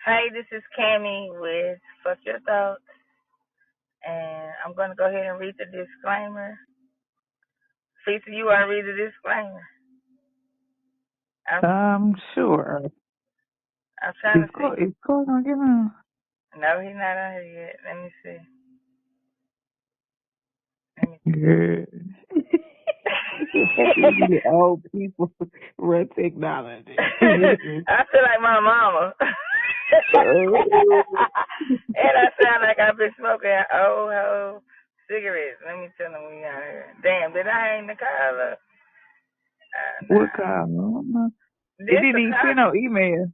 Hey, this is Cammy with Fuck Your Thoughts, and I'm going to go ahead and read the disclaimer. Lisa, you want to read the disclaimer? I'm, Sure. I'm trying to see. Is Corey gonna get on? No, he's not on here yet. Let me see. Let me see. Good. The old people run technology. I feel like my mama. Oh. And I sound like I've been smoking old hoe cigarettes. Let me tell them we out here. Damn, did I hang the collar? What Nah. kind? It This didn't the even car. send no email.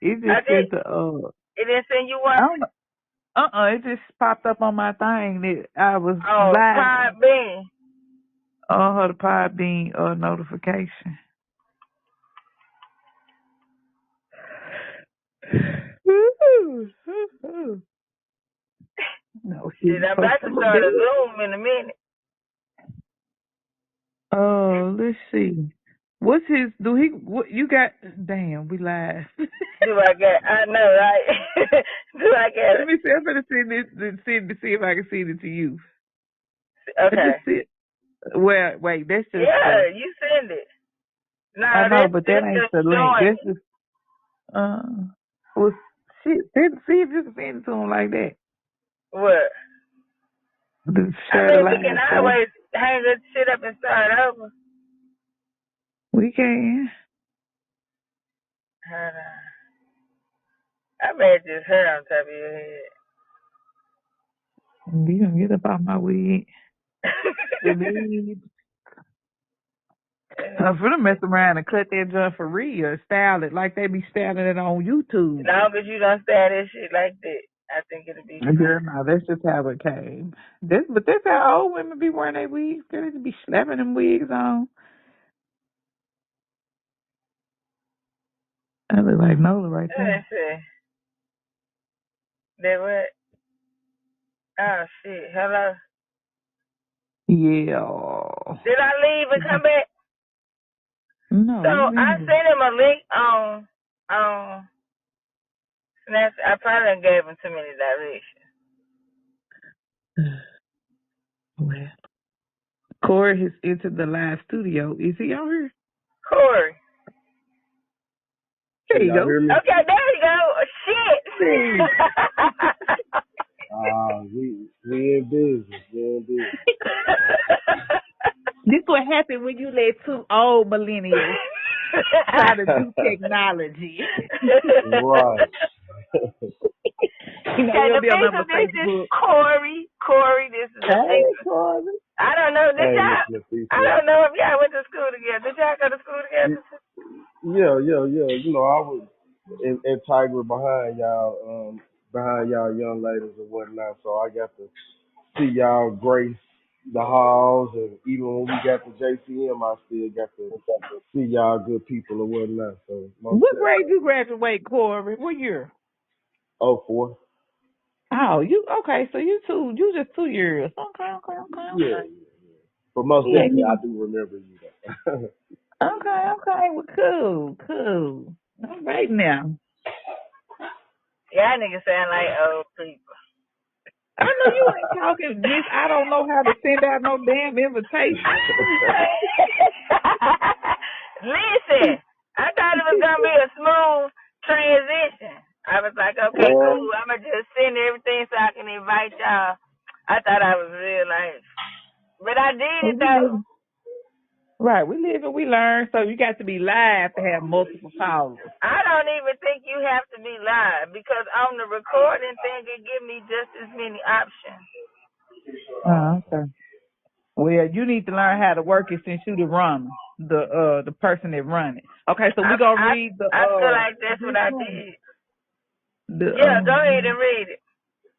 It I just did. sent the It didn't send you I one? don't know. It just popped up on my thing that I was Oh, live Pod Bean. on her Podbean notification. No, she Shit, I'm for about to some of start a it. Zoom in a minute. Oh, let's see. What's his? Do he? What you got? Damn, we live. Do I get? I know, right? Do I get Let it? me see. I'm gonna send this. Send to see if I can send it to you. I Okay. just see. Well, wait. That's just the. Yeah, you send it. I Nah, know, that's but that that's ain't just the link. showing That's me. just. Well, shit. See if you can send it to him like that. What? Just I share the mean, we can live show. always hang this shit up and start over. We can. Hold on. I bet just heard on top of your head. You gonna get up out my wig? Believe. I'm gonna mess around and cut that joint for real. Style it like they be styling it on As YouTube. long as you don't style this shit like that, I think it'll be fine. Girl, no, that's just how it came. But that's how old women be wearing their wigs. Girl, they just be slapping them wigs on. I look like Nola right Let's there. see. That what? Oh shit. Hello. Yeah. Did I leave and come back? No, So you I in sent him a link on Snap. I probably gave him too many directions. here. Well, Corey has entered the live studio. Is he on here? Corey. There Can you y'all go. hear me? Okay, there you go. Shit. Hey. We in business. We in business. This what happened when you let two old millennials try to do technology. Right. Okay, We'll the be on piece number of this is Facebook. Corey. Corey, this is the Hey, piece. Corey. I don't know. Did Hey, Miss y'all? I Leticia. don't know if y'all went to school together. Did y'all go to school Y- together? Yeah. I was in Tiger behind y'all young ladies and whatnot. So I got to see y'all grace the halls, and even when we got to JCM, I still got to see y'all good people and whatnot. So most What grade definitely. you graduate, Corey? What year? Oh, four. Oh, you okay? So you just 2 years. Yeah. But most Yeah. definitely, I do remember you though. Okay. Well, cool. All right now. Y'all niggas sound like old people. I know you ain't talking, Miss. I don't know how to send out no damn invitation. Listen, I thought it was gonna be a smooth transition. I was like, okay, Well, cool. I'ma just send everything so I can invite y'all. I thought I was real life, but I did we it though. live, right. We live and we learn. So you got to be live to have multiple callers. I don't even think you have to be live because on the recording thing it give me just as many options. Oh, okay. Well, you need to learn how to work it since you the runner, the person that run it. Okay, so I we gonna I read the I feel like that's what I disclaimer. did. The Yeah, go ahead and read it.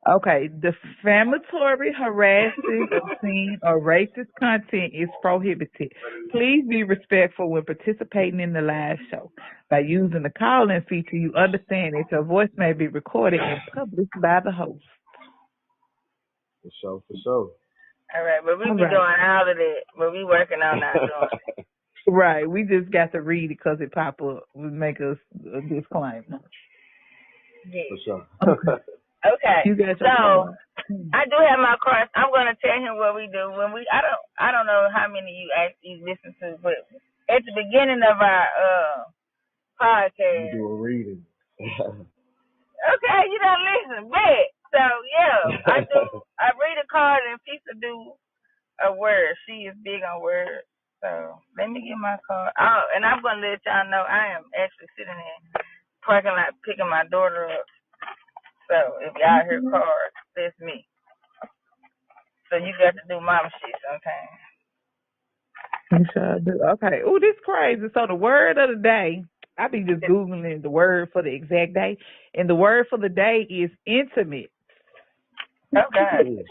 Okay, defamatory, harassing, obscene, or racist content is prohibited. Please be respectful when participating in the live show. By using the call-in feature, you understand that your voice may be recorded and published by the host. For sure. All right, but we All be doing right. all of that, but we working on our doing. Right, we just got to read it because it pop up. We make us a disclaimer. Yeah. For sure. Okay. Okay. You got your So card. Hmm. I do have my cards. I'm gonna tell him what we do when we. I don't know how many you actually listen to, but at the beginning of our You podcast. do a reading. Okay, you don't listen, bet. So yeah, I do. I read a card and Pizza do a word. She is big on words. So let me get my card. Oh, and I'm gonna let y'all know I am actually sitting in parking lot picking my daughter up. So if y'all hear Okay. cars, that's me. So you got to do mama shit sometimes. You sure do. Okay. Oh, this crazy. So the word of the day, I be just Googling the word for the exact day. And the word for the day is intimate. Okay. Mm,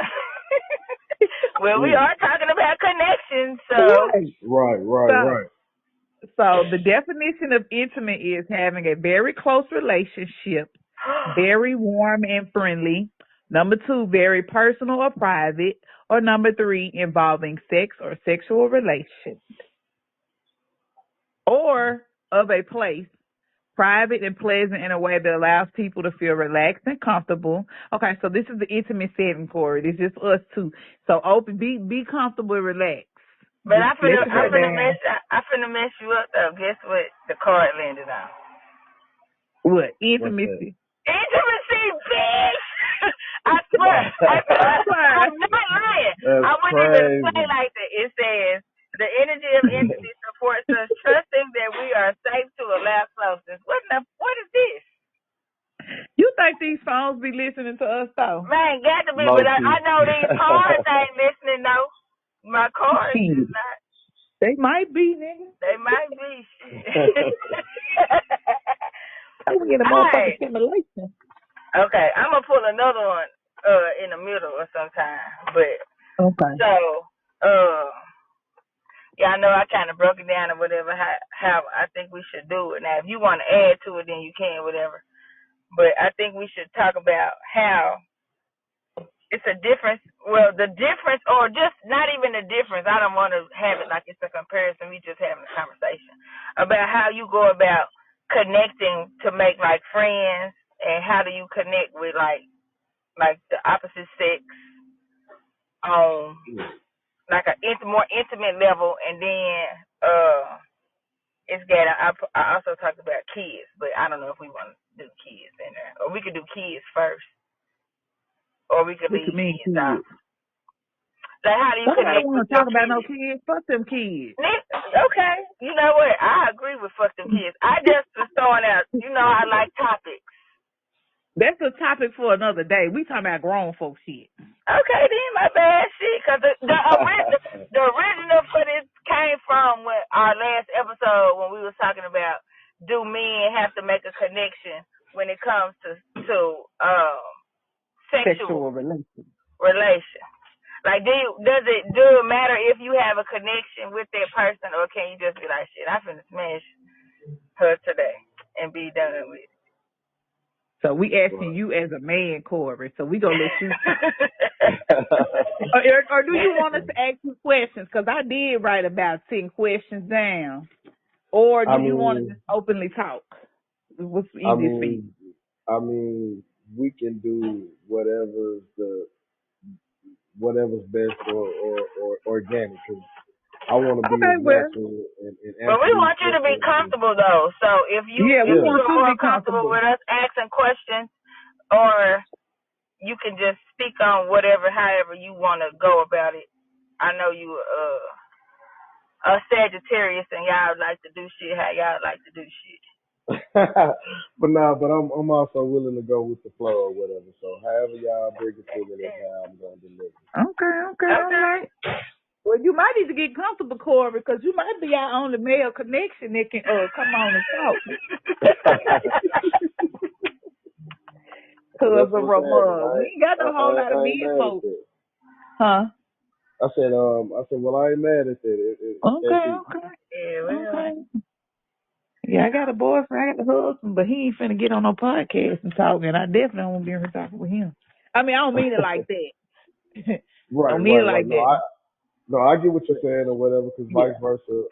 Well, we mm. are talking about connections, so Right. So Right. so the definition of intimate is having a very close relationship, very warm and friendly. Number two, very personal or private. Or number three, involving sex or sexual relations. Or of a place, private and pleasant in a way that allows people to feel relaxed and comfortable. Okay, so this is the intimate setting, Corey. This is just us two. So open, be comfortable, and relax. but Just let your hair down. I finna mess you up though. Guess what the card landed on? What What's that? intimacy? Intimacy, bitch. I swear, Okay. I'm not lying. That's I wouldn't even say crazy. like that. It says the energy of intimacy supports us, trusting that we are safe to allow closeness. What is this? You think these phones be listening to us though? Man, got to be, but Low I key. know these cards ain't listening though. My cards is Shit. not. They might be, nigga. They might be shit. I would get a All right. motherfucking simulation. Okay, I'm gonna pull another one in the middle or sometime. But Okay. so yeah, I know I kind of broke it down or whatever how I think we should do it. Now, if you want to add to it, then you can, whatever. But I think we should talk about how it's a difference. Well, the difference, or just not even the difference. I don't want to have it like it's a comparison. We just having a conversation about how you go about connecting to make like friends, and how do you connect with like the opposite sex on like a more intimate level, and then it's got. I also talked about kids, but I don't know if we want to do kids in there, or we could do kids first, or we could What you leave mean, kids out. kids? Like, how do you Somebody connect with want to your talk about no kids? kids? Fuck them kids. Okay, you know what? I agree with fuck them kids. I just was throwing out. I like topics. That's a topic for another day. We talking about grown folk shit. Okay, then my bad shit. Cause the original for this came from our last episode when we was talking about, do men have to make a connection when it comes to sexual Sexual relation. relation. Like, does it matter if you have a connection with that person, or can you just be like, shit, I'm finna smash her today and be done with it? So we asking Right. you as a man, Corey. So we gonna let you talk. Or do you want us to ask you questions? Because I did write about 10 questions down. Or do I you want to mean, just openly talk? What's I easiest for you? mean, I mean, we can do whatever's best or organic. Cause I want to be Okay, as well, natural and But answer we these want you to be questions. comfortable though. So if you yeah, we if you Yeah. want are you to more be comfortable comfortable. with us asking questions, or you can just speak on however you want to go about it. I know you a Sagittarius and y'all like to do shit how y'all like to do shit. but I'm also willing to go with the flow or whatever. So however y'all bring it to me, that's how I'm gonna deliver. Okay, all Okay. right. Well, you might need to get comfortable, Corey, because you might be our only male connection that can come on and talk. Well, Cause that's of what's happening. Ramon. We ain't got no whole lot of I ain't men mad at folks. that. Huh? I said, well, I ain't mad at that. That Okay, deep. okay. Yeah, well. Okay. Yeah, I got a boyfriend, I got a husband, but he ain't finna get on no podcast and talk, and I definitely don't want to be in here talking with him. I mean, I don't mean it like that. Right, Don't mean it right. like that. No, I get what you're saying or whatever, because Yeah. vice versa,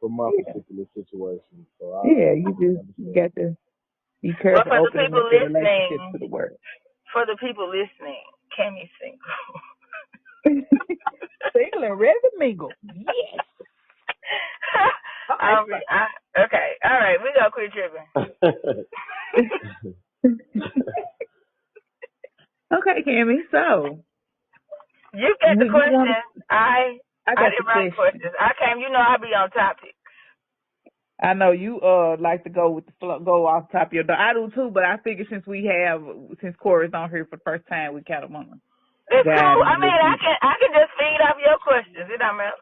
from my Yeah. particular situation. So I Yeah, you understand. got to. Be Well, careful for the opening people up your relationship to the listening, world. Cammy's single. Single and ready to mingle. Yes. All right, Okay, all right, we gonna quit tripping. Okay, Cammy. So You get the you want? questions. I I got the didn't write question. questions. I came. You know, I be on topic. I know you like to go with the flow, go off the top of your dome. I do too, but I figure since Corey's on here for the first time, we kind of want to It's guide cool. him I a mean, little bit. I can just feed off your questions. It don't matter.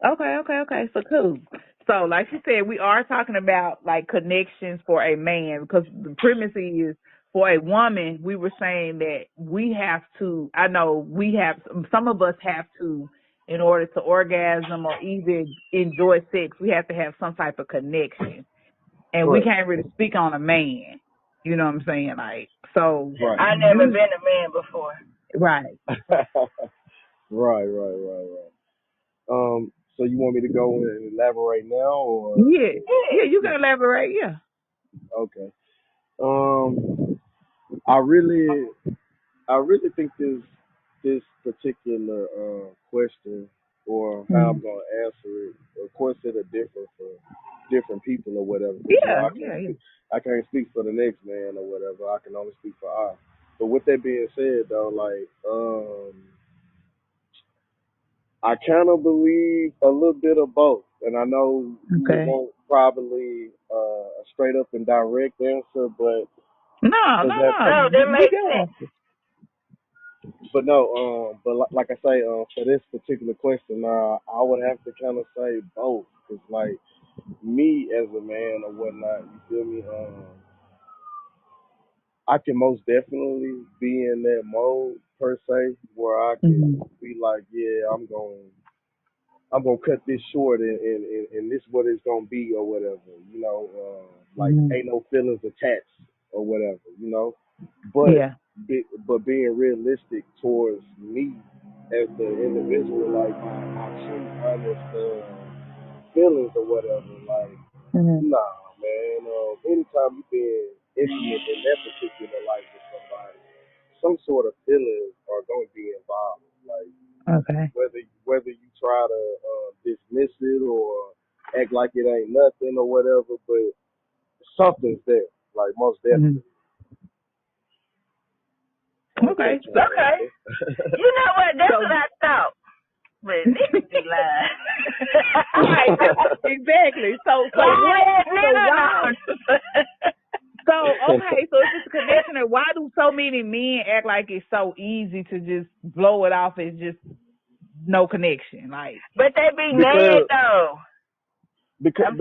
Okay. So cool. So, like you said, we are talking about like connections for a man because the premise is for a woman. We were saying that we have to. I know we have. Some of us have to, in order to orgasm or even enjoy sex, we have to have some type of connection, and we Correct. can't really speak on a man. You know what I'm saying? Like, so Right. I never been a man before. right. Right. So you want me to go and elaborate now, or Yeah, you can elaborate. Yeah. okay? I really think this particular question, or how I'm gonna answer it, of course, it'll differ for different people or whatever. 'Cause, Yeah. I can't speak for the next man or whatever. I can only speak for us. But with that being said, though, like I kind of believe a little bit of both, and I know you Okay. won't probably a straight up and direct answer, but No. No, that makes sense. But no, like I say, for this particular question, I would have to kind of say both. Cause like me as a man or whatnot, you feel me? I can most definitely be in that mode per se, where I can be like, yeah, I'm gonna cut this short, and this what it's gonna be or whatever, you know. Like ain't no feelings attached or whatever, you know. But Yeah. but being realistic towards me as the individual, like my true honest feelings or whatever, like nah, man. Anytime you being intimate in that particular life with somebody, some sort of feelings are going to be involved. Like Okay. whether you try to dismiss it or act like it ain't nothing or whatever, but something's there. Like most definitely. Okay. Okay. You know what? That's what I thought. But niggas be lying. Right. Exactly. So if it's a connection, why do so many men act like it's so easy to just blow it off as just no connection? Like, but they be mad though. Because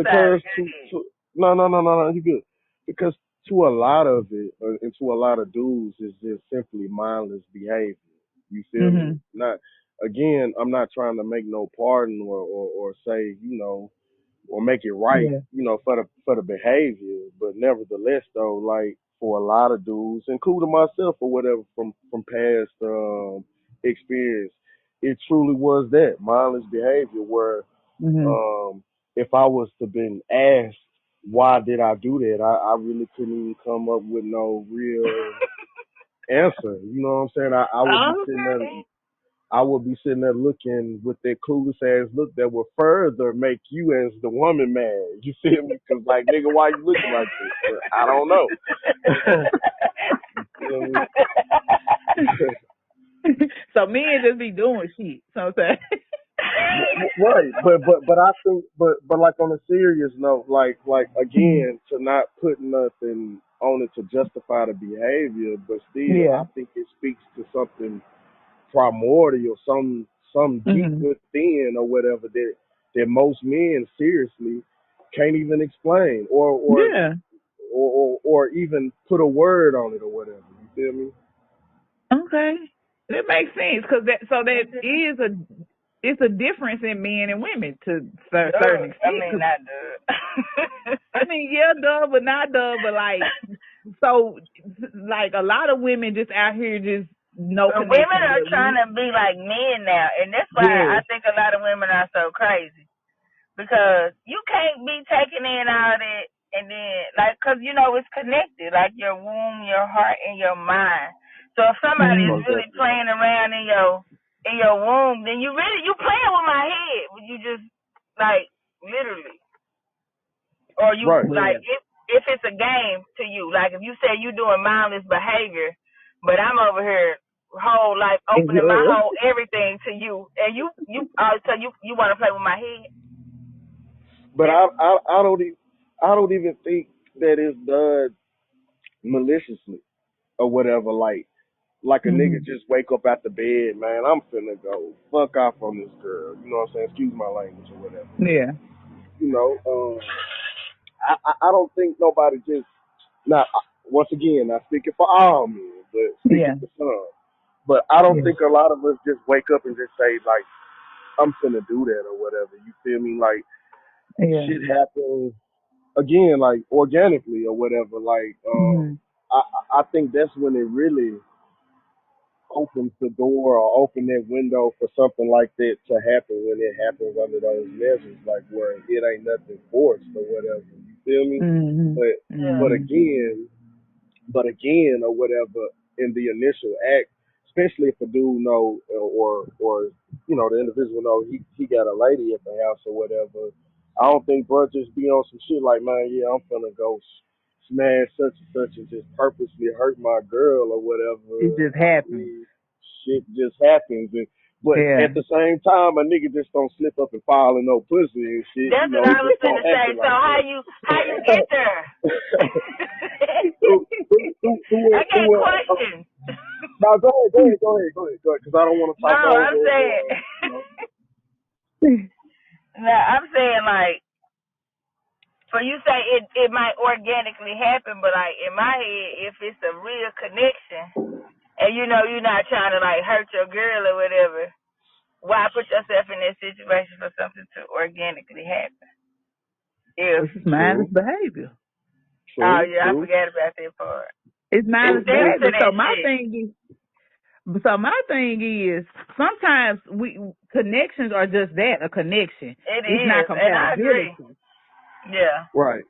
no, you good. Because to a lot of it, and to a lot of dudes, it's just simply mindless behavior. You feel me? Not again. I'm not trying to make no pardon or say or make it right, for the behavior. But nevertheless, though, like for a lot of dudes, including myself or whatever, from past experience, it truly was that mindless behavior where if I was to been asked why did I do that, I really couldn't even come up with no real answer. You know what I'm saying? I would be sitting there looking with that clueless ass look that would further make you as the woman mad. You feel me? Because like, nigga, why you looking like this? But I don't know. You know what I mean? So men just be doing shit. So I'm saying. Right, but I think, but like on a serious note, like again, to not put nothing on it to justify the behavior, but still, I think it speaks to something primordial, some deep within or whatever that most men seriously can't even explain or even put a word on it or whatever. You feel me? Okay, that makes sense because it's a difference in men and women to a certain extent. I mean, not duh. I mean, yeah, duh, but not duh, but like, so, like, a lot of women just out here just no connection. Women are trying to be like men now, and that's why I think a lot of women are so crazy. Because you can't be taking in all that and then like, cause it's connected, like your womb, your heart, and your mind. So if somebody is Mm-hmm. Most really definitely. playing around in your womb, then you playing with my head. You just like literally, or you Right. like Yeah. if it's a game to you, like if you say you doing mindless behavior, but I'm over here whole like opening my Yeah. whole everything to you, and so you want to play with my head? But That's I don't even think that it's done maliciously or whatever. Like a nigga Mm-hmm. just wake up out the bed, man. I'm finna go fuck off on this girl. You know what I'm saying? Excuse my language or whatever. Yeah. You know, I don't think nobody just not. Once again, not speaking for all men, but speaking Yeah. for some. But I don't Yeah. think a lot of us just wake up and just say like, I'm finna do that or whatever. You feel me? Like Yeah. shit happens again, like organically or whatever. Like Mm-hmm. I think that's when it really opens the door or open that window for something like that to happen when it happens under those measures, like where it ain't nothing forced or whatever. You feel me? Mm-hmm. But but yeah. Mm-hmm. again, but again or whatever in the initial act, especially if a dude know or the individual know he got a lady at the house or whatever. I don't think bro just be on some shit like, man, yeah, I'm gonna go smash such and such and just purposely hurt my girl or It whatever. just I happened. mean, shit just happens. But Yeah. at the same time, a nigga just don't slip up and fall in no pussy and shit. That's what He I was just don't finna say. happen So like how you get there? that. I got Through questions. no, go ahead, because I don't want to No, talk I'm over, saying. No, I'm saying like, so you say it might organically happen, but like in my head, if it's a real connection, and you're not trying to like hurt your girl or whatever, why put yourself in that situation for something to organically happen? If This is mindless True, behavior. oh true, yeah, I true. forgot about that part. It's There's mindless steps to behavior. that shit. So my thing is sometimes connections are just that, a connection. It It's not is, and I agree. compatibility. Yeah. Right.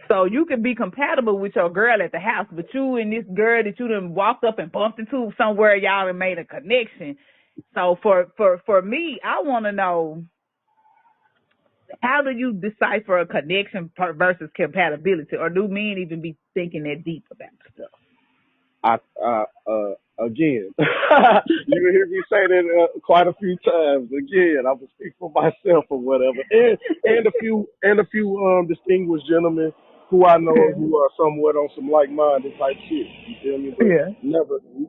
So you can be compatible with your girl at the house, but you and this girl that you done walked up and bumped into somewhere, y'all have made a connection. So for me, I want to know, how do you decipher a connection versus compatibility, or do men even be thinking that deep about stuff? Again, you hear me say that quite a few times. Again, I will speak for myself or whatever, and a few distinguished gentlemen who I know who are somewhat on some like-minded type shit. You feel me? But Yeah.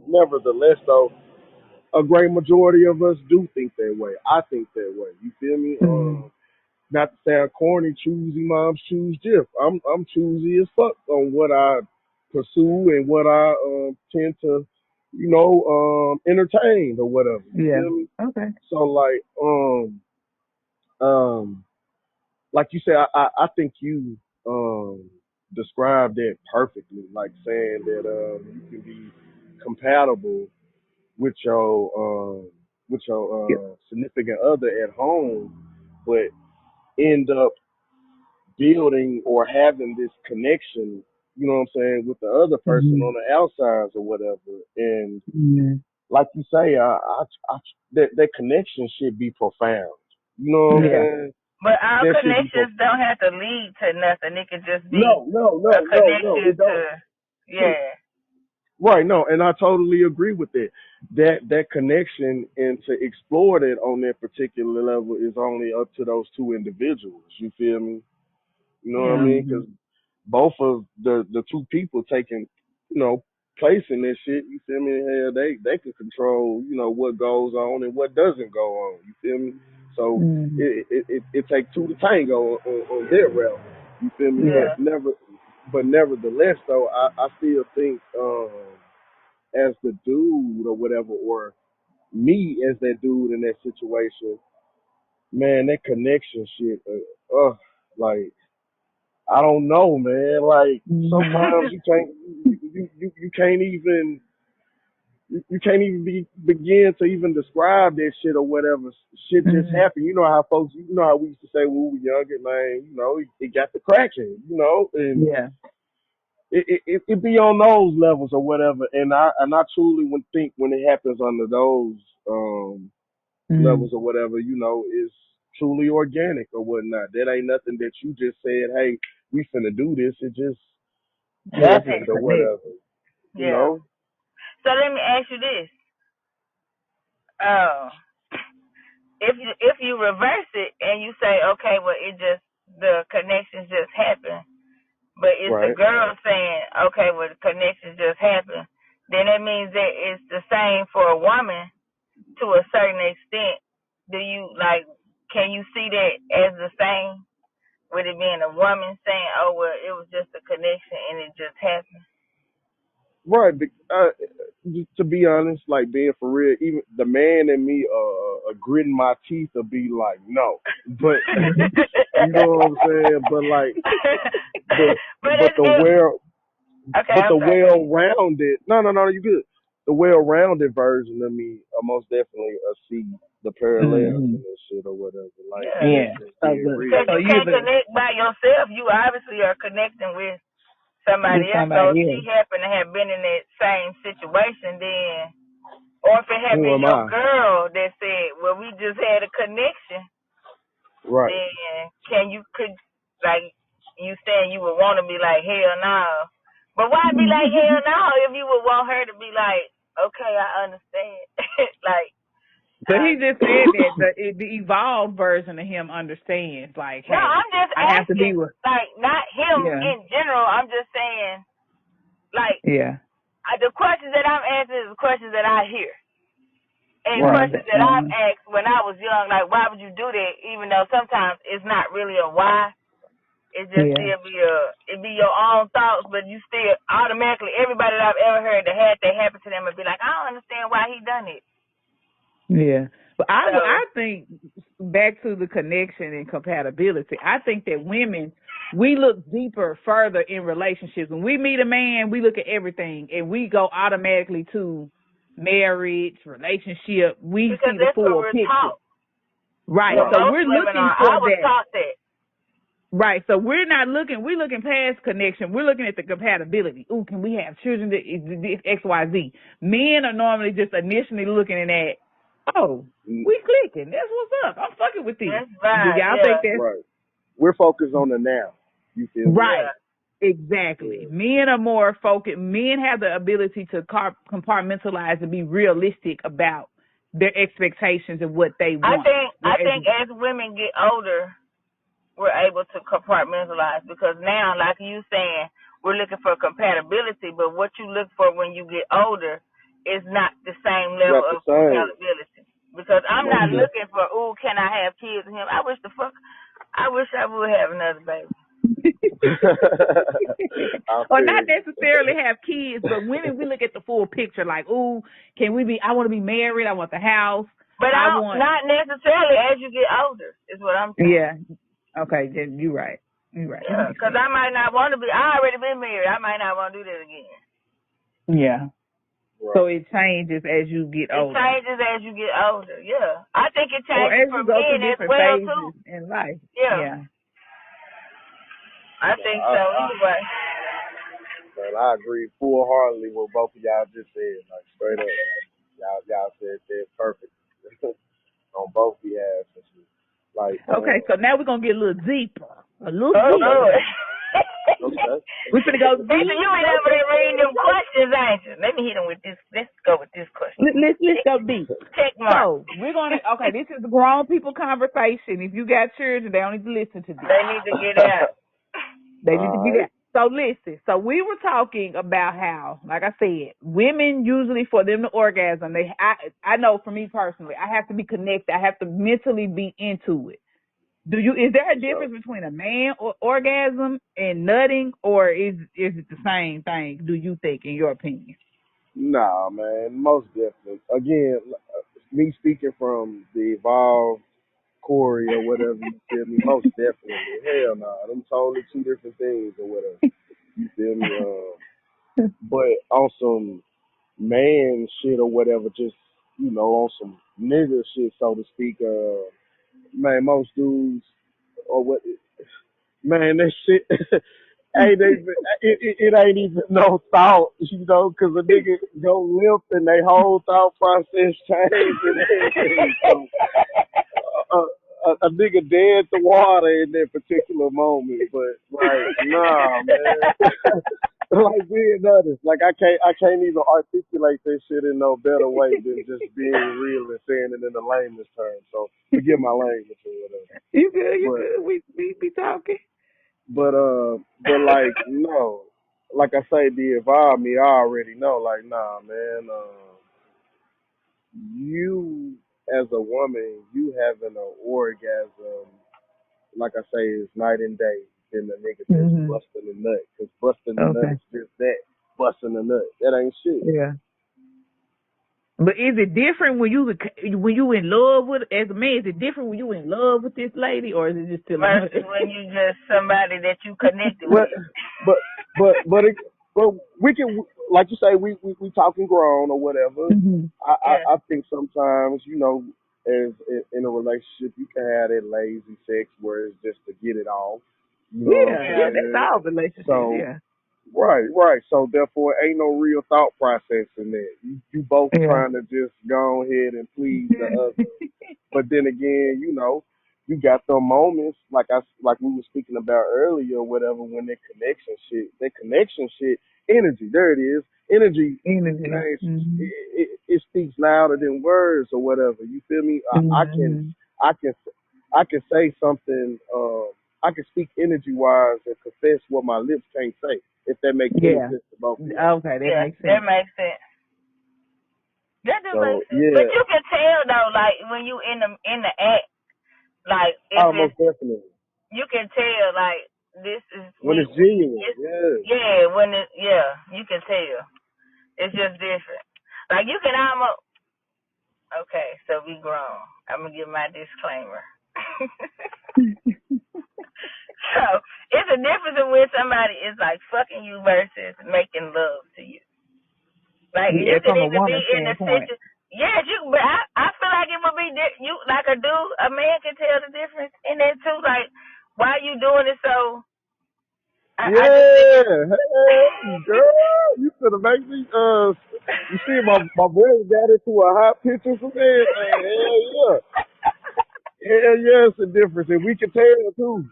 nevertheless, though, a great majority of us do think that way. I think that way. You feel me? Mm-hmm. Not to sound corny, choosy moms choose Jeff. I'm choosy as fuck on what I pursue and what I tend to, entertain or whatever. You Yeah. feel me? Okay. So um like you said, I think you described that perfectly, like saying that you can be compatible with your Yep. significant other at home, but end up building or having this connection, you know what I'm saying, with the other person Mm-hmm. on the outsides or whatever. And Yeah. like you say, that connection should be profound. You know what I'm Yeah. Yeah. saying? But our That should be connections don't have to lead to nothing. It could just be no, no, a no, no, no. connection It to, don't. yeah. Right, no, and I totally agree with that. That connection and to explore that on that particular level is only up to those two individuals. You feel me? You know what I Yeah. mean? Mm-hmm. Because both of the two people taking, place in this shit. You feel me? Hell, they can control, what goes on and what doesn't go on. You feel me? So Mm-hmm. it takes two to tango on their route. You feel me? Yeah. Yeah. But nevertheless, though, I still think as the dude or whatever, or me as that dude in that situation, man, that connection shit, like I don't know, man. Like Mm-hmm. sometimes you can't even you can't even begin to even describe that shit or whatever. Shit just Mm-hmm. happened. You know how folks, you know how we used to say when we were younger, man, you know, it got the cracking, you know, and Yeah. it be on those levels or whatever. And I truly would think when it happens under those Mm-hmm. levels or whatever, you know, is truly organic or whatnot. That ain't nothing that you just said, hey, we finna do this. It just Yeah, it's just happened a or connect. whatever, you Yeah. know? So let me ask you this. Uh, if you reverse it and you say, okay, well, it just the connections just happen, but it's the Right. girl saying, okay, well, the connections just happen, then that means that it's the same for a woman to a certain extent. Do you like? Can you see that as the same? With it being a woman saying, "Oh well, it was just a connection and it just happened." Right. To be honest, like being for real, even the man in me, gritting my teeth to be like, no. But you know what I'm saying? But like, but but but the well, okay, but I'm the sorry. Go ahead. well-rounded, no, you good. The well-rounded version of me, most definitely see the parallels Mm-hmm. in this shit or whatever. Like, Yeah, and Yeah. it's just So being good. real. because So you you can't the connect by yourself. You obviously are connecting with with somebody else. So if somebody she else. happened to have been in that same situation, then, or if it had Who been am your I? girl that said, "Well, we just had a connection," Right. then could like you saying you would want to be like hell no, but why be like hell no if you would want her to be like okay I understand like But he just said that the evolved version of him understands. Like, no hey, I'm just I have to be asking with. like not him Yeah. in general I'm just saying like Yeah. the questions that I'm answering is the questions that I hear and Right. questions that I've Uh-huh. asked when I was young like why would you do that even though sometimes it's not really a why. It just Yeah. still be your own thoughts, but you still automatically everybody that I've ever heard that had that happen to them would be like, I don't understand why he done it. Yeah. But I So think back to the connection and compatibility. I think that women we look deeper, further in relationships. When we meet a man, we look at everything and we go automatically to marriage, relationship. We because see the that's what full we're picture. taught. Right. Well, Right. So most we're women looking are. for I was that. taught that. Right. So we're not looking, we're looking past connection. We're looking at the compatibility. Ooh, can we have children that is XYZ? Men are normally just initially looking at, oh, Mm, we clicking. That's what's up. I'm fucking with this. That's Do fine. y'all think Yeah, that's right. We're focused on the now. You feel me? yeah. right? Exactly. Yeah. Men are more focused. Men have the ability to compartmentalize and be realistic about their expectations and what they I want. think I Whereas, think as women get older, we're able to compartmentalize because now, like you saying, we're looking for compatibility, but what you look for when you get older is not the same level Not the of same. compatibility. Because I'm Most not Mhm. looking for, ooh, can I have kids with him? I wish I would have another baby. I or not feel you. necessarily have kids, but women we look at the full picture. Like, ooh, can we be? I want to be married. I want the house. But I want. not necessarily as you get older, is what I'm saying. Yeah. Okay. Then you're right. You're right. That Yeah, makes because sense. I might not want to be, I already been married. I might not want to do that again. Yeah. So Right. it changes as you get It older, changes as you get older, yeah. I think it or changes as for you go through men as different well, too. phases in life. Yeah, Yeah. I No, think so anyway. man, I agree full heartedly with both of y'all just said. Like straight up, y'all said that perfect on both behalves. And shit. Like, Okay. So now we're gonna get a little deeper. A little Oh, deeper. Lord. okay, We're gonna go Listen, you ain't over there reading them questions, ain't you? Let me hit them with this. Let's go with this question. Let's go deep. Check mark. So we're gonna this is the grown people conversation. If you got children, they don't need to listen to this. They need to get out. They need to all get right, out. So listen, so we were talking about how, like I said, women usually for them to orgasm, I know for me personally, I have to be connected. I have to mentally be into it. Is there a for sure. difference between a man or orgasm and nutting, or is it the same thing? Do you think, in your opinion? Nah, man, most definitely. Again, me speaking from the evolved Corey or whatever, you feel me? Most definitely. Hell nah, them totally two different things or whatever. You feel me? But on some man shit or whatever, just on some nigga shit, so to speak. Man, most dudes or what? Man, that shit. Ain't even, it ain't even no thought, because a nigga go limp and they whole thought process change and everything. So a nigga dead the water in that particular moment, but like, nah, man. Like being honest, like I can't even articulate this shit in no better way than just being real and saying it in the lamest terms. So forgive my language or whatever. You good? You But good? We be talking. but like no, like I say, the involve me, I already know. Like nah, man. You as a woman, you having an orgasm, like I say, is night and day than the nigga just Mhm. busting a nut. Cause busting a nut Okay. is just that, busting a nut. That ain't shit. Yeah. But is it different when you in love with as a man? Is it different when you in love with this lady, or is it just still a nut? Versus when you just somebody that you connected Well, with. but but we can, like you say, we talking grown or whatever. Mhm. Yeah. I think sometimes as in a relationship, you can have that lazy sex where it's just to get it off. You know what I'm Yeah, Yeah. yeah, that's saying? all relationships. So Yeah, right. So therefore, ain't no real thought process in that. You both yeah. trying to just go ahead and please the other. But then again, you got them moments like we were speaking about earlier, or whatever. When that connection shit, energy. There it is, energy. Energy. Man, Mhm. it speaks louder than words or whatever. You feel me? Mhm. I can I can say something. I can speak energy wise and confess what my lips can't say. If that makes any Yeah. sense to both of y'all. Okay, that Yeah. makes That sense. makes sense. That do make So sense. But yeah, you can tell though, like when you in the act, like if almost it's definitely you can tell like this is when it's we genuine. it's Yeah. yeah, when it yeah, you can tell. It's just different. Like you can almost okay, so we grown. I'm gonna give my disclaimer. So it's a difference in when somebody is like fucking you versus making love to you. Like you Yeah, could from a either be woman's in a standpoint. situation. Yes, you. But I feel like it would be you like a dude. A man can tell the difference in that too. Like why you doing it so? I just think Yeah, it's. hey, girl, you finna make me, you see my brother got into a hot picture from everything. Hell yeah. Hell yeah, it's a difference, and we can tell too.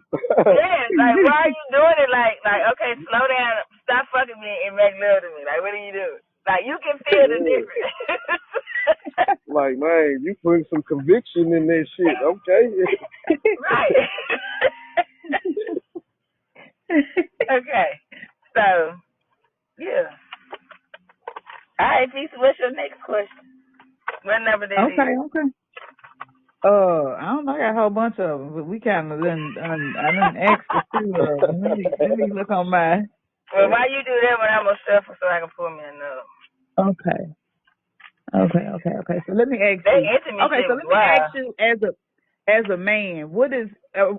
Yeah, like why are you doing it? Like okay, slow down, stop fucking me and make love to me. Like what are you doing? Like you can feel the Yeah. difference. Like, man, you putting some conviction in that shit, okay? Right. Okay. So yeah. All right, Peace. What's your next question? What number that Okay, is? okay. I don't know. I got a whole bunch of them, but we kind of I done asked a few of them. Let me look on mine. Well, why you do that when I'm gonna shuffle so I can pull me another? Okay, okay. So let me ask That you. intimate Okay, shit so was let me ask wild. you as a man, what is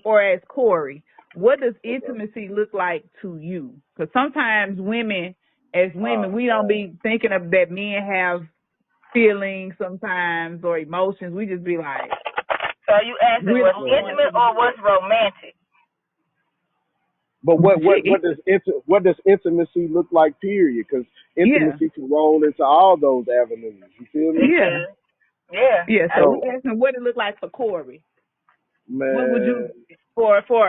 or as Corey, what does Okay. intimacy look like to you? Because sometimes as women, we don't be thinking of that men have feelings sometimes or emotions. We just be like, So you asking we're what's the ones Man. intimate to or do what's romantic? But it. what does intimacy look like? Period. Because Yeah, intimacy can roll into all those avenues. You feel It me? yeah, could. Yeah. yeah. So we So, asking what it look like for Corey. What would man, you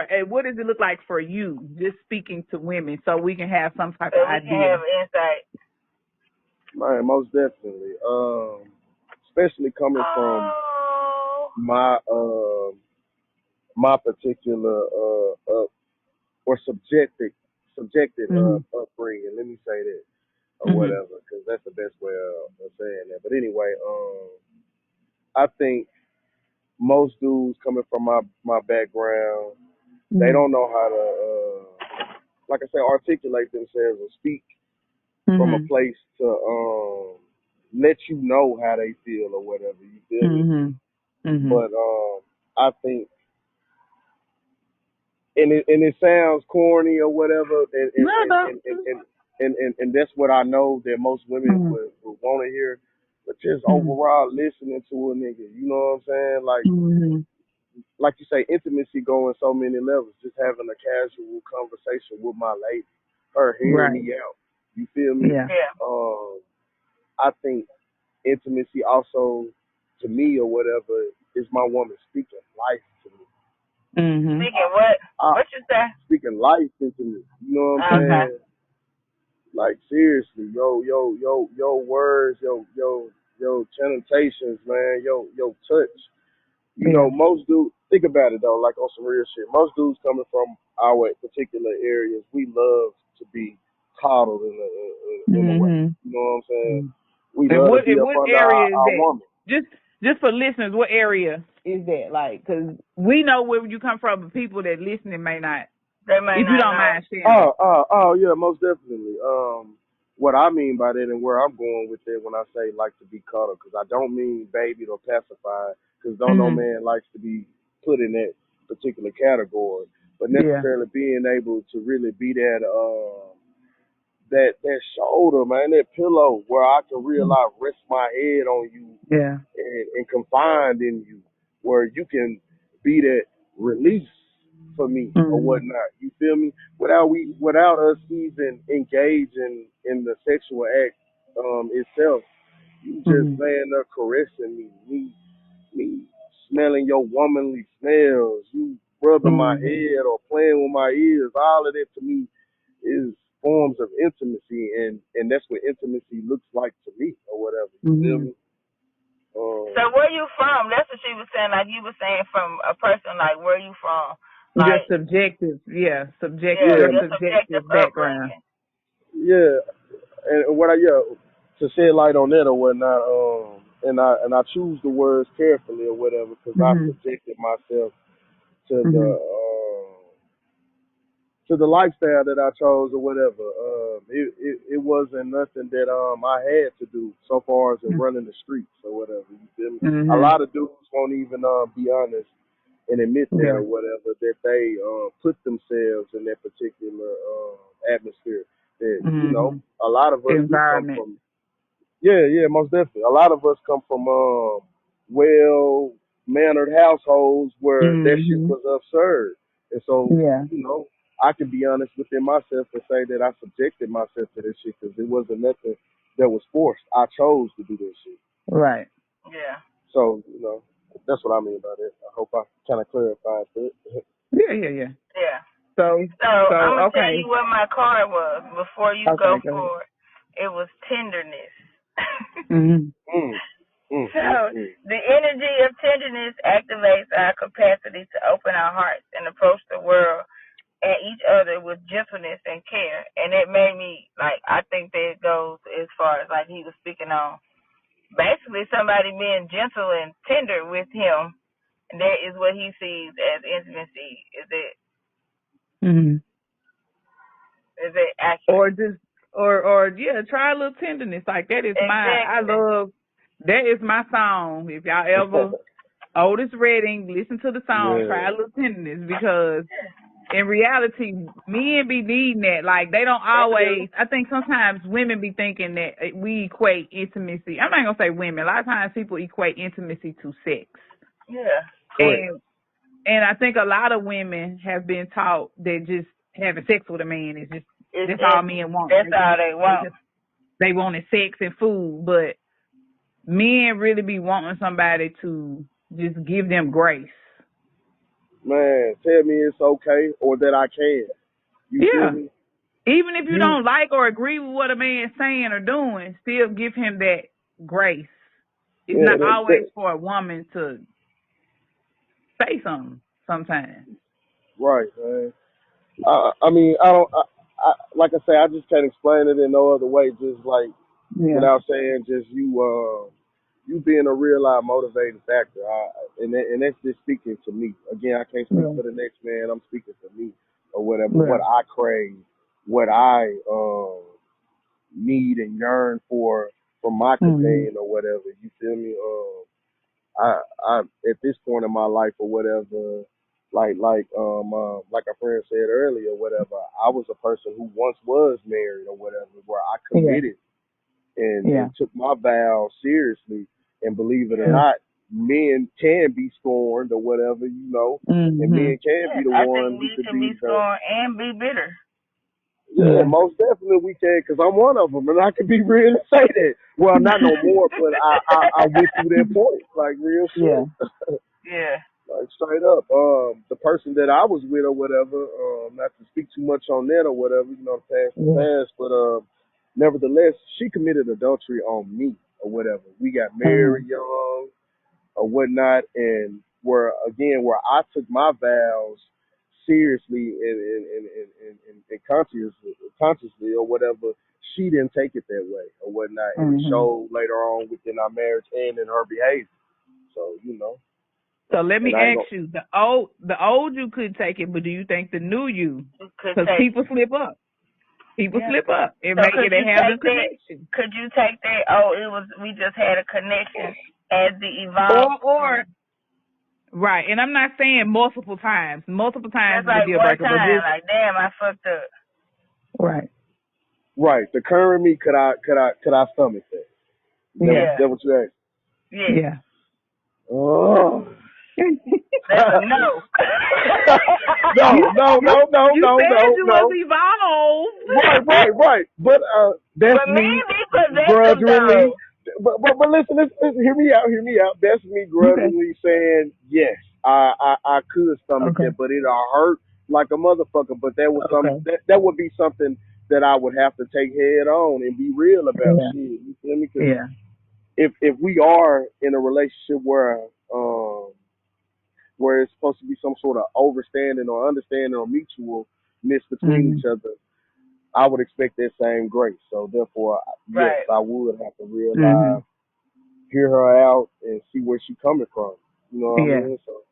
and what does it look like for you? Just speaking to women, so we can have some type So of we can idea. have an insight. man, most definitely. Especially coming from Oh. my my particular or subjected Mhm. upbringing. Let me say that or Mhm. whatever, because that's the best way of saying that. But anyway, I think most dudes coming from my background, they Mhm. don't know how to, like I said, articulate themselves or speak from a Mhm. place to let you know how they feel or whatever. You feel me? Mhm. Mhm. But I think, and it sounds corny or whatever, No, no. and that's what I know that most women Mm-hmm. would want to hear. But just Mm-hmm. overall listening to a nigga, you know what I'm saying? Mm-hmm. Like you say, intimacy going so many levels. Just having a casual conversation with my lady, her hearing Right. me out. You feel me? Yeah. Yeah. Um, I think intimacy also, to me or whatever, is my woman speaking life to me. Mm-hmm. Speaking what? I What you say? speaking life into me. You know what I'm Okay. saying? Like seriously, yo words, yo connotations, man, yo touch. You Yeah. know, most dudes think about it though, like on some real shit. Most dudes coming from our particular areas, we love to be coddled in a way. Mm-hmm. You know what I'm saying? Mm-hmm. We And love to what be and up what under area is our that? woman. Just just for listeners, what area is that? Like, because we know where you come from, but people that listening may not. They may If you not don't know. mind sharing. Yeah, most definitely. What I mean by that and where I'm going with it when I say like to be cuddled, because I don't mean babied or pacified, because don't no Mm-hmm. man likes to be put in that particular category, but Yeah. necessarily being able to really be that shoulder, man, that pillow where I can realize rest my head on you Yeah. and confined in you, where you can be that release for me or Mm-hmm. whatnot. You feel me? Without us even engaging in the sexual act itself, you just Mm-hmm. laying there caressing me smelling your womanly smells, you rubbing my Mm-hmm. head or playing with my ears. All of that to me is forms of intimacy, and that's what intimacy looks like to me or whatever. You feel Mm-hmm. me? So where you from? That's what she was saying. Like you were saying from a person. Like where you from? Your Like subjective, yeah, yeah, yeah, your your subjective subjective background. upbringing. yeah, and what I to shed light on that or whatnot. And I choose the words carefully or whatever because I Mhm. subjected myself to Mhm. the lifestyle that I chose or whatever. It wasn't nothing that I had to do so far as in running the streets or whatever. You feel me? A Mhm. lot of dudes won't even be honest and admit that Yeah. or whatever that they put themselves in that particular atmosphere. That Mhm. a lot of us do come Environment. from. Yeah, most definitely. A lot of us come from well mannered households where that shit Mhm. was absurd. And so, Yeah. I can be honest within myself and say that I subjected myself to this shit because it wasn't nothing that was forced. I chose to do this shit. Right. Yeah. So, that's what I mean by that. I hope I kind of clarified that. Yeah. Yeah. Yeah. Yeah. So. So So. I'm gonna tell Okay. you what my card was before you go Okay. Go ahead. forward. It was tenderness. Mhm. mm, So mm. the energy of tenderness activates our capacity to open our hearts and approach the world and each other with gentleness and care. And it made me like I think that it goes as far as like he was speaking on basically somebody being gentle and tender with him. And that is what he sees as intimacy. Mhm. Is it Or accurate? just, or yeah, try a little tenderness. Like that is I Exactly. love. That is my song. If y'all ever Otis Redding, listen to the song. Try a Yeah. little tenderness because in reality, men be needing that. Like they don't They do. always. I think sometimes women be thinking that we equate intimacy. I'm not gonna say women. A lot of times people equate intimacy to sex, Yeah. Correct. and I think a lot of women have been taught that just having sex with a man is just It's that's all it. men want. That's all they want. They wanted sex and food, but men really be wanting somebody to just give them grace. Man, tell me it's okay or that I can. You feel Yeah. me? Even if you You don't like or agree with what a man's saying or doing, still give him that grace. It's Yeah, not always for a woman to say something sometimes. right, man. I mean, I don't. Like I say, I just can't explain it in no other way. Just like Yeah. without saying, just you being a real live motivating factor. And that's just speaking to me. Again, I can't speak Yeah. for the next man. I'm speaking for me or whatever. Yeah. What I crave, what I need and yearn for from my Mhm. companion or whatever. You feel me? I at this point in my life or whatever, like our friend said earlier, whatever. I was a person who once was married or whatever, where I Yeah. committed Yeah. and took my vows seriously. And believe it or Yeah. not, men can be scorned or whatever, and Mhm. men can Yes, be the I one think who we could can be be the. scorned and be bitter. Yeah, Yeah. most definitely we can, because I'm one of them, and I can be real and say that. Well, not no more, but I went through that point, like real Yeah. shit. Yeah. Like straight up. The person that I was with or whatever, not to speak too much on that or whatever, the past is Yeah. past, but nevertheless, she committed adultery on me or whatever. We got Mhm. married young or whatnot, and where I took my vows seriously and consciously or whatever, she didn't take it that way or whatnot, and it Mhm. showed later on within our marriage and in her behavior. So So let and me I ain't ask gonna. you: the old you could take it, but do you think the new you? You could Because take people slip up. People yeah. slip up and So make could it a you having take that? connection. Could you take that? Oh, it was we just had a connection as the evolved. Or right, and I'm not saying multiple times. Multiple times Just is a like deal one breaker, but time, just like damn, I fucked up. right. Right. The current me, could I stomach that? Yeah. That Yeah. what you asked? Yes. Yeah. Oh. That's a no. you you you said you was No. evolved. Right. But that's But men me be possessive grudgingly. though. But listen, hear me out. That's me Okay. grudgingly saying yes. I could stomach Okay. that, but it'll hurt like a motherfucker. But Okay. that would be something that I would have to take head on and be real about. Yeah. Shit, you feel me? 'Cause Yeah. if we are in a relationship um where it's supposed to be some sort of overstanding or understanding or mutualness between Mhm. each other, I would expect that same grace. So therefore, yes, Right. I would have to realize, Mhm. hear her out, and see where she's coming from. You know what I Yeah. mean? So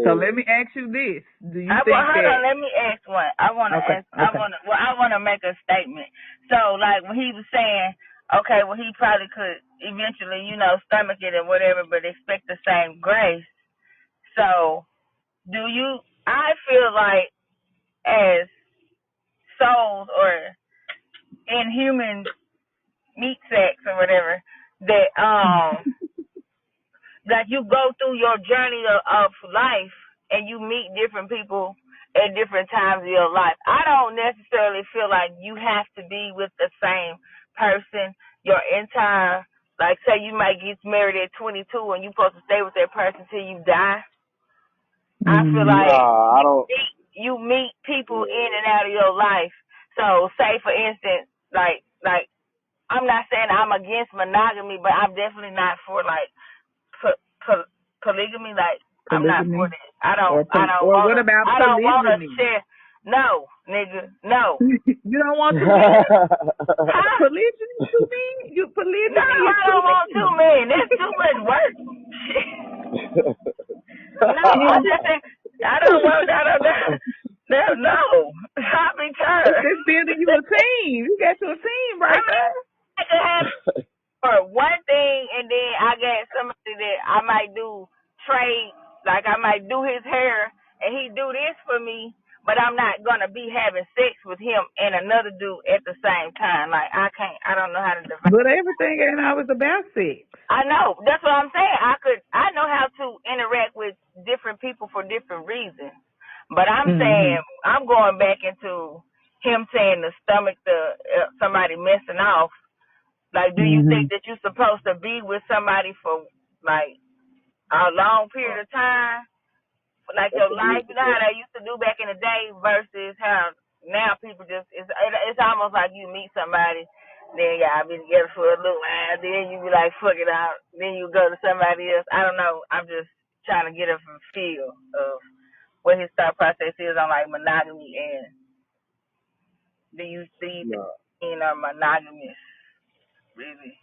So yeah, let me ask you this: do you I well, think hold that? on. Let me ask one. I want to Okay. ask. I Okay. want to. Well, I want to make a statement. So, like when he was saying, okay, well, he probably could eventually, stomach it or whatever, but expect the same grace. So, do you? I feel like as souls or in human meat sacks or whatever, that like you go through your journey of life and you meet different people at different times of your life. I don't necessarily feel like you have to be with the same person your entire, like say you might get married at 22 and you're supposed to stay with that person till you die. I feel Mhm. like nah, I don't. you meet people in Yeah, and out of your life. So say for instance, like I'm not saying I'm against monogamy, but I'm definitely not for like po- polygamy. Like I'm not for Polygamy that. I don't or what wanna. about I don't wanna polygyny? share. No, nigga, no. You don't want too many? Huh? Polygyny too many? No, Polygyny is I too don't want too many. many. That's too much work. No, I just said I don't want. I don't know. No, no. I'll be It's tired. just building you a team. You got your team I right mean, there. I could have for one thing, and then I got somebody that I might do trade, like I might do his hair, and he do this for me, but I'm not gonna be having sex with him and another dude at the same time. Like I can't, I don't know how to divide. But everything ain't always about sex. I know that's what I'm saying. I know how to interact with different people for different reasons, but I'm saying Mhm. I'm going back into him saying the stomach, the somebody messing off. Like, do you think Mhm. that you're supposed to be with somebody for like a long period of time, like that's your a life? beautiful You know how question. they used to do back in the day versus how now people just it's almost like you meet somebody, then y'all be together for a little while, then you be like fuck it out, then you go to somebody else. I don't know. I'm just trying to get a feel of what his thought process is on like monogamy and do you think Nah, monogamous really?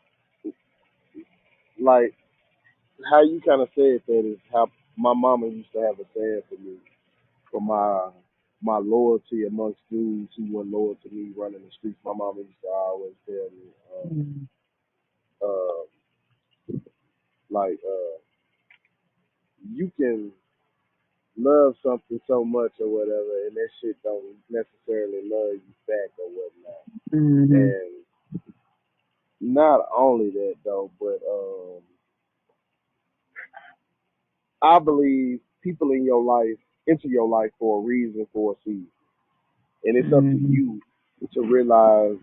like how you kind of said that is how my mama used to have a saying for me, for my loyalty amongst dudes who were loyal to me running the streets. My mama used to always tell me, Mhm. uh, like, you can love something so much or whatever, and that shit don't necessarily love you back or whatnot. Mhm. And not only that though, but I believe people in your life enter your life for a reason, for a season, and it's up to Mhm. you to realize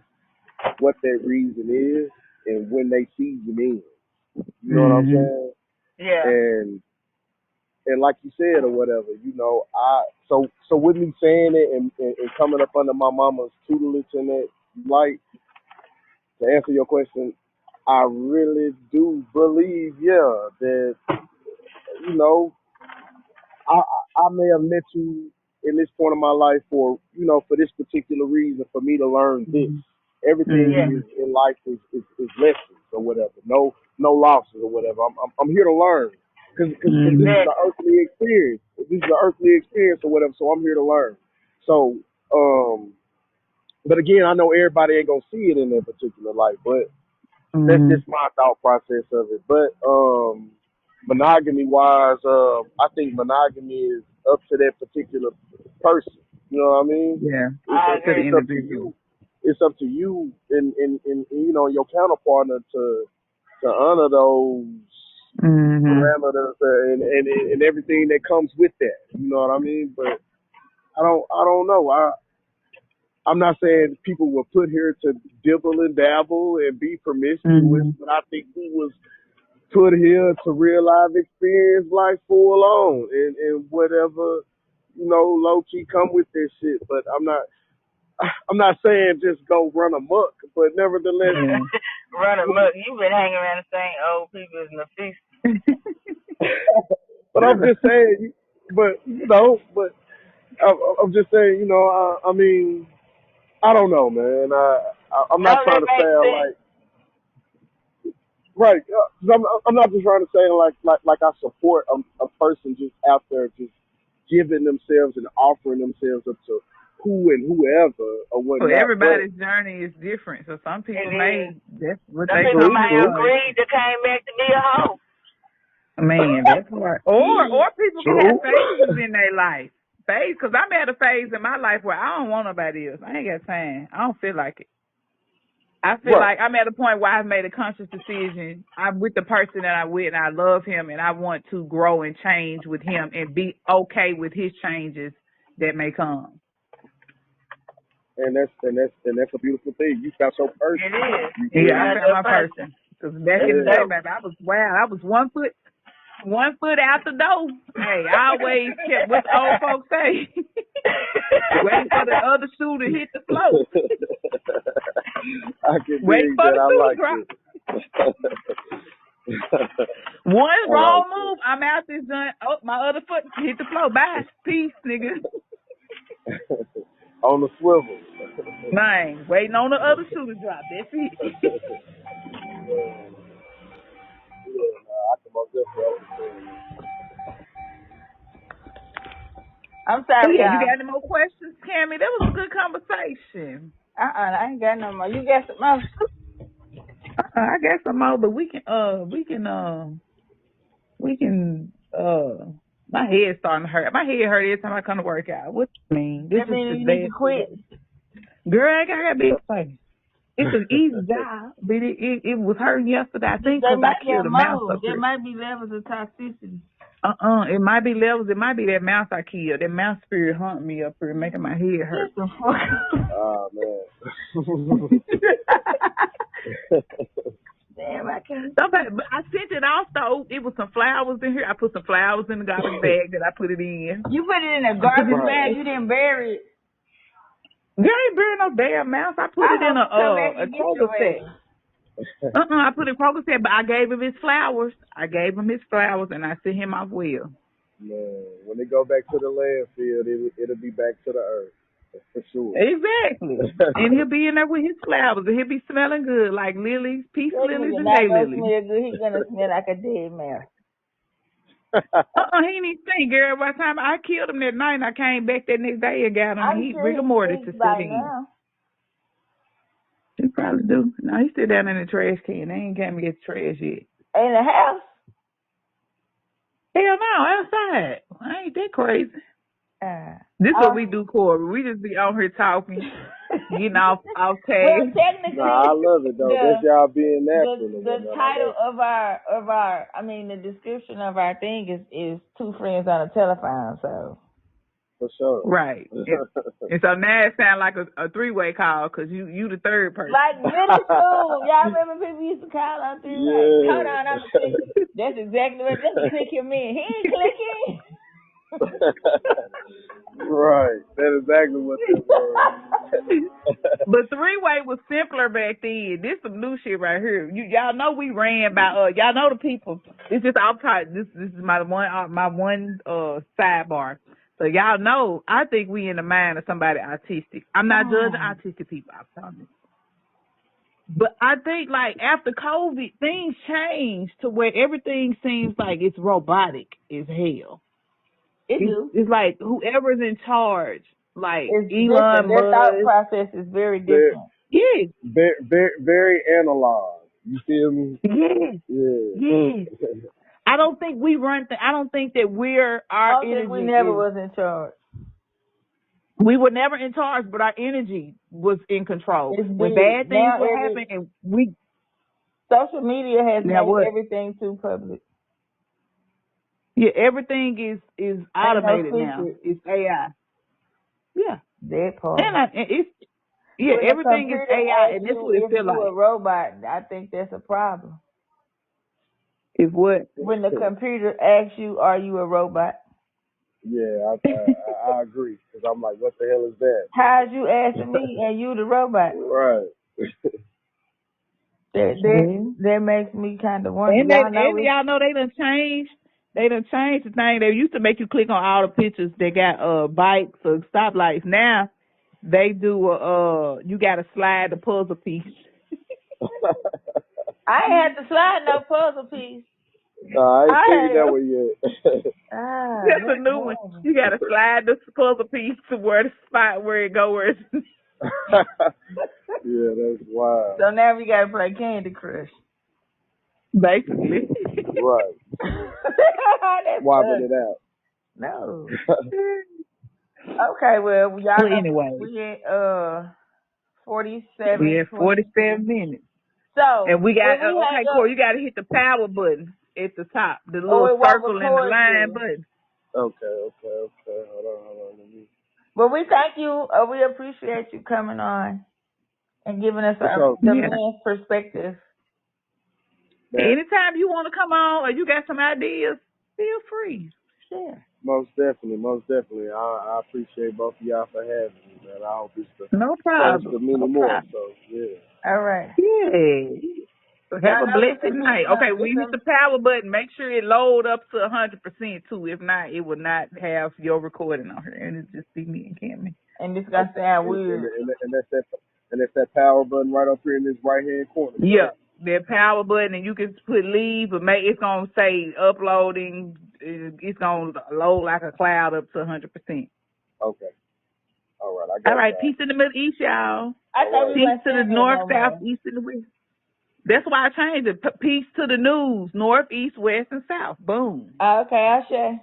what that reason is and when they season in. You know what I'm Mhm. saying? Yeah. And like you said or whatever, so with me saying it and coming up under my mama's tutelage in that light, to answer your question, I really do believe, yeah, that you know, I may have met you in this point of my life for this particular reason, for me to learn this. Everything Yeah. Mhm. is in life is lessons or whatever. No losses or whatever. I'm here to learn because this is Mhm. an Exactly. earthly experience. This is an earthly experience or whatever. So I'm here to learn. So but again, I know everybody ain't gonna see it in that particular light, but that's Mhm. just my thought process of it. But monogamy wise, I think monogamy is up to that particular person. You know what I mean? Yeah. It's I up To the agree. it's up to individual. you. It's up to you and your counterpartner to honor those Mhm. parameters and everything that comes with that. You know what I mean? But I don't know. I'm not saying people were put here to dibble and dabble and be promiscuous, Mhm. but I think we was put here to real life experience life full on and whatever, low key come with this shit. But I'm not saying just go run amok, but nevertheless, Yeah. Run amok. You've been hanging around the same old people as Nafisa. but I'm just saying, I'm just saying, I mean, I don't know, man. I'm No, not trying that to makes sound sense. like. Right. 'Cause I'm not just trying to say like I support a person just out there just giving themselves and offering themselves up to who and whoever or Well, whatnot. But everybody's journey is different. So some It people is. that's what Some they people true, come might true, for. agree to came back to be a hoe. Man, that's right. Or people can have true. phases in their life. Phase, because I'm at a phase in my life where I don't want nobody else. I ain't got time. I don't feel like it. I feel Right. like I'm at a point where I've made a conscious decision. I'm with the person that I'm with, and I love him, and I want to grow and change with him and be okay with his changes that may come. And that's a beautiful thing. You got your It person. is. You You feel Yeah, I me? got found your my person. person. Because back That's in the day, Yeah. dope. baby, I was 1 foot out the door. Hey, I always kept what the old folks say, waiting for the other shoe to hit the floor. I can Waiting dig for that. the I shoe to like drop. it. One I like wrong move, I'm out this joint. Oh, my other foot hit the floor. Bye. Peace, nigga. it. On the swivel. Man, waiting on the other shoe to drop. That's it. Yeah, nah, I can most definitely understand. I'm But sorry, yeah, you y'all. got any more questions, Cammy? That was a good conversation. I ain't got no more. You got some more? I guess some more, but we can, my head's starting to hurt. My head hurt every time I come to work out. What do you mean? This That is means the you need to best. quit. Girl, I got a big face. It's an easy job, but it was hurting yesterday. I think They 'cause I might killed got a mouse more. up There here. might be levels of toxicity. It might be levels. It might be that mouse I killed. That mouse spirit haunting me up here, making my head hurt. Get the fuck. Ah man. Damn, I can't. Somebody, but I sent it off though. It was some flowers in here. I put some flowers in the garbage bag that I put it in. You put it in a I put garbage it. Right. bag. You didn't bury it. There ain't been no damn mouse. I put I it in hope you come back a and get Kroger your set. ass. I put it in Kroger set, but I gave him his flowers. And I sent him off well. Man, when they go back to the landfill, it'll be back to the earth. For sure. Exactly. And he'll be in there with his flowers, and he'll be smelling good like lilies, peace That lilies, nigga and not day gonna lilies. smell good. He gonna smell like a dead mouse. He ain't even stink, girl. By the time I killed him that night, and I came back that next day and got him. I'm He sure rigor he mortis to stinks set by in. now. He probably do. No, he sit down in the trash can. They ain't came to get the trash yet. In the house. Hell no, outside. I ain't that crazy. This what Uh, we do, Corey. We just be on here talking, getting off well, tags. technically, Nah, I love it though. That's the y'all being natural the and the whatnot. I title love of our I mean the description of our thing is two friends on a telephone. So it, for sure. Right. And so now it sounds like a three-way call because you the third person. like middle school, y'all remember people used to call on three ways. Hold on, I'm click. That's exactly what. Just click him in. He ain't clicking. Right. That's exactly what that was. But three-way was simpler back then. This some new shit right here. Y'all know we ran by y'all know the people. It's just off top. This is my one sidebar. So y'all know I think we in the mind of somebody autistic. I'm not judging autistic people, I promise. But I think like after COVID, things changed to where everything seems like it's robotic as hell. It's like whoever's in charge, like It's Elon different. Their thought Musk. process is very different. Yes. Very analog. You feel me? Yes. Yeah. Yes. I don't think we run. I don't think that our energy. We never was in charge. We were never in charge, but our energy was in control. It's When big. bad things were happening, and we social media has now made what? everything too public. Yeah, everything is automated no now. It's AI. Yeah, that part. and it's yeah, when everything is AI, and that's what it feels like. If you a robot, I think that's a problem. Is what? When the computer asks you, "Are you a robot?" Yeah, I agree. Because I'm like, what the hell is that? How's you asking me and you the robot? Right. That makes me kind of wonder. And y'all know they done changed. They done changed the thing. They used to make you click on all the pictures that got bikes or stoplights. Now they do you got to slide the puzzle piece. I ain't had to slide no puzzle piece. I ain't figured that one yet. That's a new one. You got to slide the puzzle piece to where the spot where it goes. Yeah, that's wild. So now we got to play Candy Crush. Basically. Right. Swapping it out. No. Okay, well, y'all know anyway. we at 47. We at 47 minutes. So and we got okay, Corey, you got to hit the power button at the top, the little circle and the line button. Okay. Hold on. Well, we thank you. We appreciate you coming on and giving us the man's perspective. Anytime you want to come on or you got some ideas, feel free. Share. Most definitely. I appreciate both of y'all for having me, man. I hope it's the no problem. first of many more. So yeah. All right. Yeah. Have a blessed night. Okay, when you hit the power button, make sure it load up to 100% too. If not, it will not have your recording on here, and it's just be me and Cammy. And it's gonna sound weird. And that's that power button right up here in this right hand corner. Yeah. That power button, and you can put leave, but it's gonna say uploading. It's gonna load like a cloud up to 100%. Okay. All right. I got all right. Peace in the Middle East, y'all. Peace to the north, south, east, and the west. That's why I changed it. Peace to the news, north, east, west, and south. Boom. Okay, Ashe.